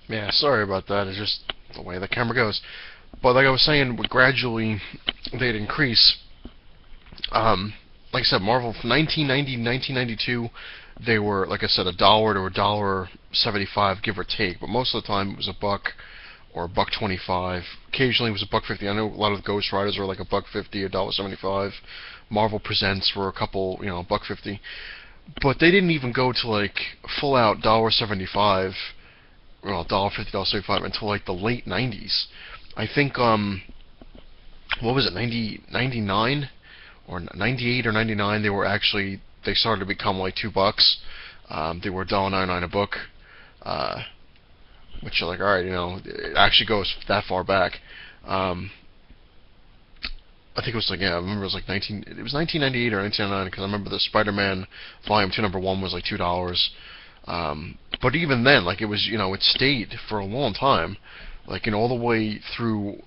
Yeah, sorry about that. It's just the way the camera goes. But like I was saying, gradually they'd increase. Like I said, Marvel from 1990 to 1992, they were, like I said, $1 to $1.75, give or take. But most of the time it was $1 or $1.25. Occasionally it was $1.50. I know a lot of the Ghost Riders were like $1.50, $1.75. Marvel Presents were a couple, $1.50. But they didn't even go to like full out $1.75, well, $1.50, $1.75 until like the late 90s. I think what was it, 99 or 98 or 99? They started to become like $2. They were $1.99 a book, which you're like, all right, it actually goes that far back. I think it was like, yeah, I remember it was like 1998 or 1999, because I remember the Spider-Man Volume 2 number 1 was like $2. But even then, like, it was, it stayed for a long time, like, all the way through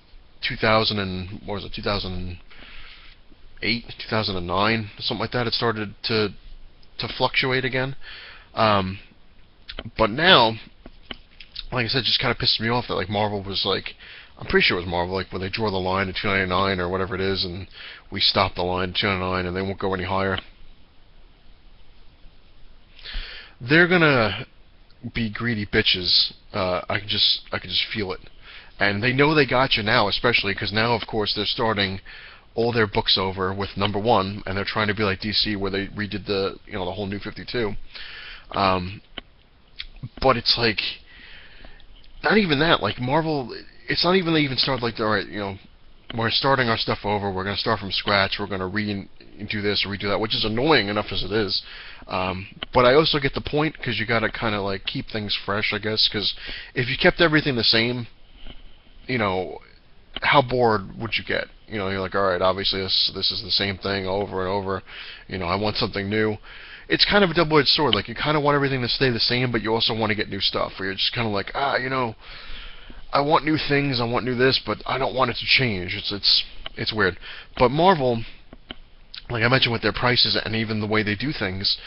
2000 and, what was it, 2008, 2009, something like that. It started to fluctuate again. But now, like I said, it just kind of pisses me off that like Marvel was like, I'm pretty sure it was Marvel, like when they draw the line at $2.99 or whatever it is, and we stop the line at $2.99 and they won't go any higher. They're gonna be greedy bitches. I could just feel it, and they know they got you now, especially because now, of course, they're starting all their books over with number 1, and they're trying to be like DC, where they redid the the whole New 52. But it's like, not even that. Like Marvel, it's not even they even start like, all right, we're starting our stuff over. We're going to start from scratch. We're going to redo this or redo that, which is annoying enough as it is. But I also get the point, because you got to kind of like keep things fresh, I guess. Because if you kept everything the same, how bored would you get? You're like, all right, obviously this is the same thing over and over. I want something new. It's kind of a double-edged sword. Like, you kind of want everything to stay the same, but you also want to get new stuff. Where you're just kind of like, I want new things, I want new this, but I don't want it to change. It's weird. But Marvel, like I mentioned, with their prices and even the way they do things,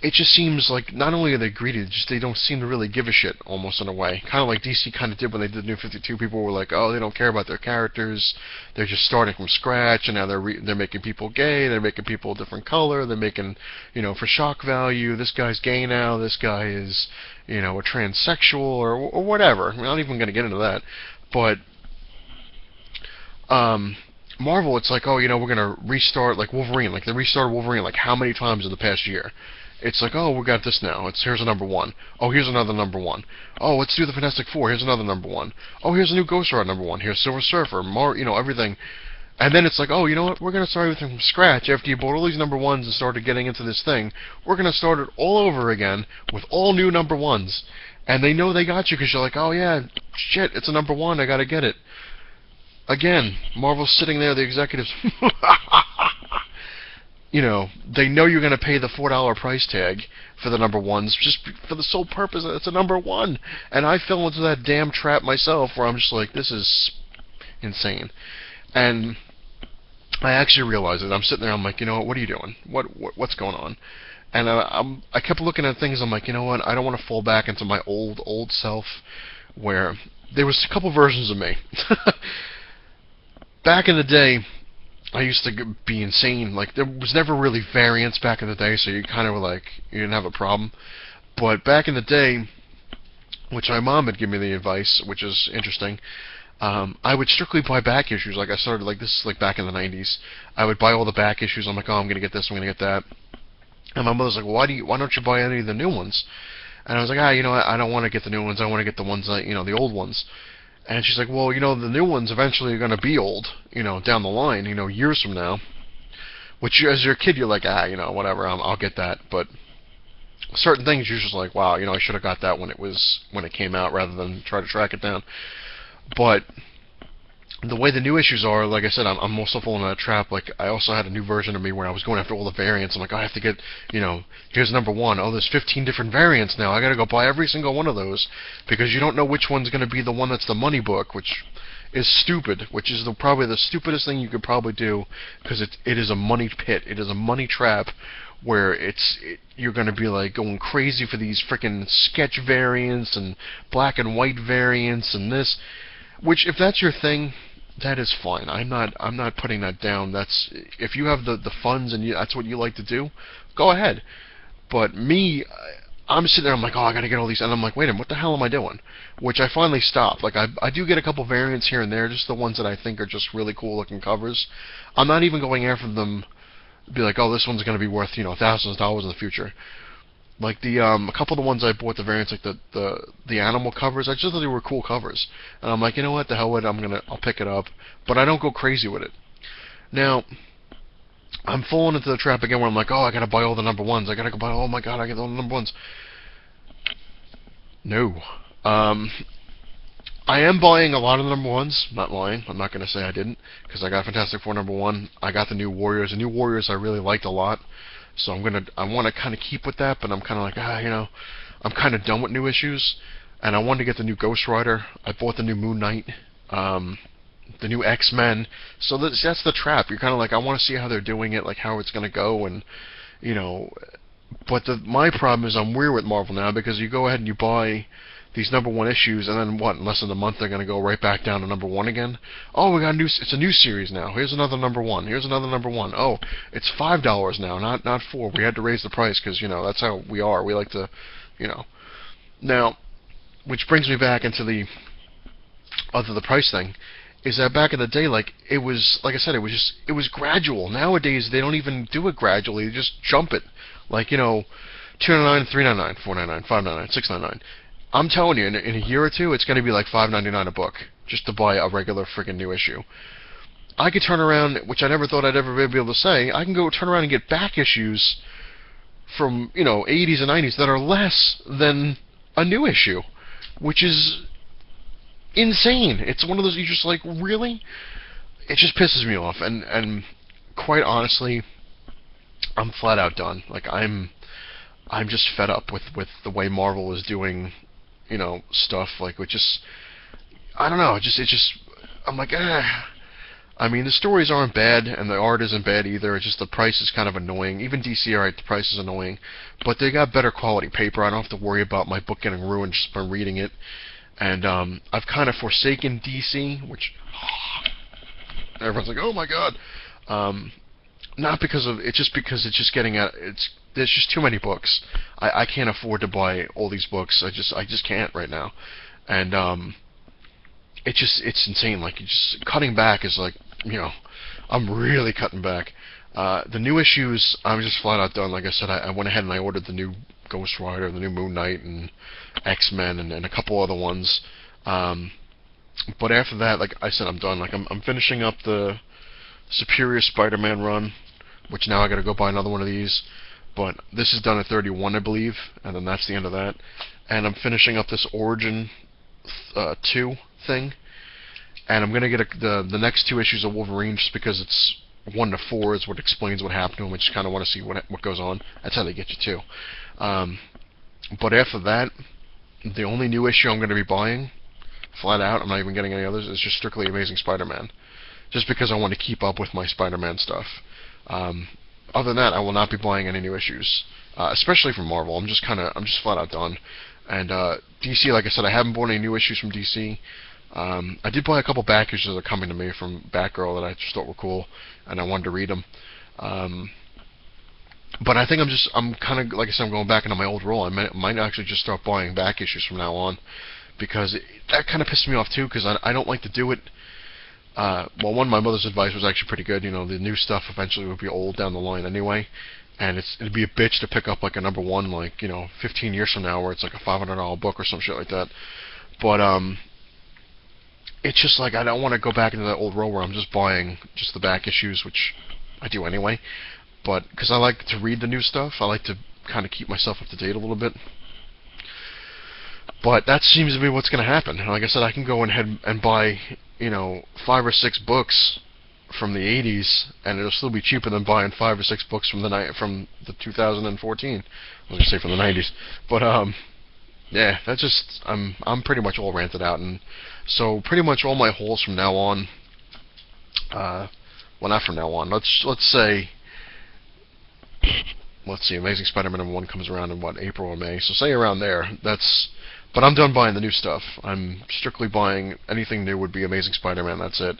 it just seems like not only are they greedy, they don't seem to really give a shit, almost in a way. Kind of like DC kind of did when they did New 52. People were like, oh, they don't care about their characters. They're just starting from scratch, and now they're making people gay. They're making people a different color. They're making, for shock value, this guy's gay now. This guy is, a transsexual or whatever. I'm not even going to get into that, but Marvel, it's like, oh, we're going to restart, like Wolverine. Like, they restarted Wolverine, like, how many times in the past year? It's like, oh, we got this now. Here's a number 1. Oh, here's another number 1. Oh, let's do the Fantastic Four. Here's another number 1. Oh, here's a new Ghost Rider number 1. Here's Silver Surfer. More, everything. And then it's like, oh, you know what? We're going to start everything from scratch. After you bought all these number 1s and started getting into this thing, we're going to start it all over again with all new number 1s. And they know they got you, because you're like, oh, yeah, shit, it's a number 1. I got to get it. Again, Marvel's sitting there, the executives. They know you're going to pay the $4 price tag for the number 1s, just for the sole purpose that it's a number 1. And I fell into that damn trap myself, where I'm just like, this is insane. And I actually realized it. I'm sitting there, I'm like, what are you doing? What's going on? And I kept looking at things. I'm like, you know what? I don't want to fall back into my old self, where there was a couple versions of me. Back in the day, I used to be insane. Like, there was never really variance back in the day, so you kind of were like, you didn't have a problem. But back in the day, which my mom had given me the advice, which is interesting, I would strictly buy back issues. Like, I started, like, this is like back in the 90s. I would buy all the back issues. I'm like, oh, I'm going to get this, I'm going to get that. And my mother's like, well, why don't you buy any of the new ones? And I was like, I don't want to get the new ones. I want to get the ones that, the old ones. And she's like, well, the new ones eventually are going to be old, down the line, years from now. Which, as you're a kid, you're like, whatever, I'll get that. But certain things, you're just like, wow, I should have got that when it came out, rather than try to track it down. But the way the new issues are, like I said, I'm also falling in that trap. Like, I also had a new version of me where I was going after all the variants. I'm like, I have to get, here's number 1. Oh, there's 15 different variants now. I got to go buy every single one of those, because you don't know which one's going to be the one that's the money book, which is stupid. Which is probably the stupidest thing you could probably do, because it is a money pit. It is a money trap, where you're going to be like going crazy for these freaking sketch variants and black and white variants and this, which if that's your thing, that is fine. I'm not putting that down. That's if you have the funds and that's what you like to do, go ahead. But me, I'm sitting there, I'm like, oh, I gotta get all these, and I'm like, wait a minute, what the hell am I doing? Which I finally stopped. Like, I do get a couple variants here and there, just the ones that I think are just really cool looking covers. I'm not even going after them, be like, oh, this one's gonna be worth, thousands of dollars in the future. Like a couple of the ones I bought, the variants, like the animal covers, I just thought they were cool covers, and I'm like, you know what, the hell with it, I'll pick it up, but I don't go crazy with it. Now, I'm falling into the trap again where I'm like, oh, I gotta buy all the number ones. I gotta go buy, oh my god, I get all the number ones. No. I am buying a lot of the number ones. Not lying. I'm not gonna say I didn't, because I got Fantastic Four number one. I got the New Warriors. The New Warriors I really liked a lot. So I want to kind of keep with that, but I'm kind of like, I'm kind of done with new issues, and I wanted to get the new Ghost Rider. I bought the new Moon Knight. The new X-Men. So that's the trap. You're kind of like, I want to see how they're doing it, like how it's going to go, and but my problem is I'm weird with Marvel now, because you go ahead and you buy these number one issues, and then what? In less than a month they're going to go right back down to number one again. Oh, we got it's a new series now. Here's another number one. Here's another number one. Oh, it's $5 now, not $4. We had to raise the price because that's how we are. We like to, Now, which brings me back into the price thing. Is that back in the day, like I said, it was gradual. Nowadays they don't even do it gradually; they just jump it, like $2.99, $3.99, $4.99, $5.99, $6.99. I'm telling you, in a year or two, it's going to be like $5.99 a book just to buy a regular friggin' new issue. I could turn around, which I never thought I'd ever be able to say. I can go turn around and get back issues from 80s and 90s that are less than a new issue, which is insane. It's one of those, you're just like, really? It just pisses me off, and quite honestly, I'm flat out done. Like, I'm just fed up with the way Marvel is doing stuff. Like, it just, I don't know, it just I'm like, I mean, the stories aren't bad, and the art isn't bad either. It's just the price is kind of annoying. Even DC, alright, the price is annoying, but they got better quality paper. I don't have to worry about my book getting ruined just by reading it. And I've kind of forsaken DC, which everyone's like, oh my god. Not because of it's just because it's just getting at there's just too many books. I can't afford to buy all these books. I just can't right now. And it's insane. Like, cutting back is like, I'm really cutting back. The new issues, I'm just flat out done. Like I said, I went ahead and I ordered the new Ghost Rider, the new Moon Knight, and X-Men, and a couple other ones. But after that, like I said, I'm done. Like, I'm finishing up the Superior Spider-Man run, which now I gotta go buy another one of these. But this is done at 31, I believe, and then that's the end of that. And I'm finishing up this Origin 2 thing, and I'm gonna get the next 2 issues of Wolverine just because it's 1 to 4 is what explains what happened to him. I just kind of want to see what goes on. That's how they get you too. But after that, the only new issue I'm going to be buying, flat out, I'm not even getting any others, is just strictly Amazing Spider-Man. Just because I want to keep up with my Spider-Man stuff. Other than that, I will not be buying any new issues, especially from Marvel. I'm just flat out done. And DC, like I said, I haven't bought any new issues from DC. I did buy a couple back issues that are coming to me from Batgirl that I just thought were cool, and I wanted to read them. But I think I'm kind of, like I said, I'm going back into my old role. I might actually just start buying back issues from now on, because that kind of pissed me off too, because I don't like to do it. Well, my mother's advice was actually pretty good. The new stuff eventually would be old down the line anyway, and it'd be a bitch to pick up like a number one, like 15 years from now, where it's like a $500 book or some shit like that. But it's just like I don't want to go back into that old role where I'm just buying just the back issues, which I do anyway. But because I like to read the new stuff, I like to kind of keep myself up to date a little bit. But that seems to be what's going to happen. Like I said, I can go ahead and buy 5 or 6 books from the 80s, and it'll still be cheaper than buying 5 or 6 books from the 2014. I was going to say from the 90s, but yeah, that's just I'm pretty much all ranted out, and so pretty much all my hauls from now on. Well, not from now on. Let's say let's see, Amazing Spider-Man #1 comes around in what, April or May? So say around there. But I'm done buying the new stuff. I'm strictly buying anything new would be Amazing Spider-Man. That's it.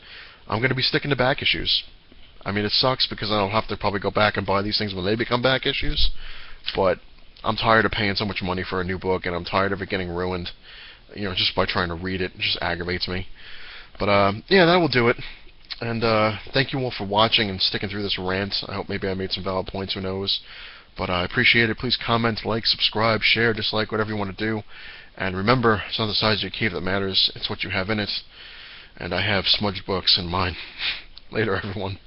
I'm going to be sticking to back issues. I mean, it sucks because I'll have to probably go back and buy these things when they become back issues. But I'm tired of paying so much money for a new book, and I'm tired of it getting ruined, just by trying to read it. It just aggravates me. But yeah, that will do it. And thank you all for watching and sticking through this rant. I hope maybe I made some valid points, who knows. But I appreciate it. Please comment, like, subscribe, share, dislike, whatever you want to do. And remember, it's not the size of your cave that matters, it's what you have in it. And I have smudged books in mine. Later, everyone.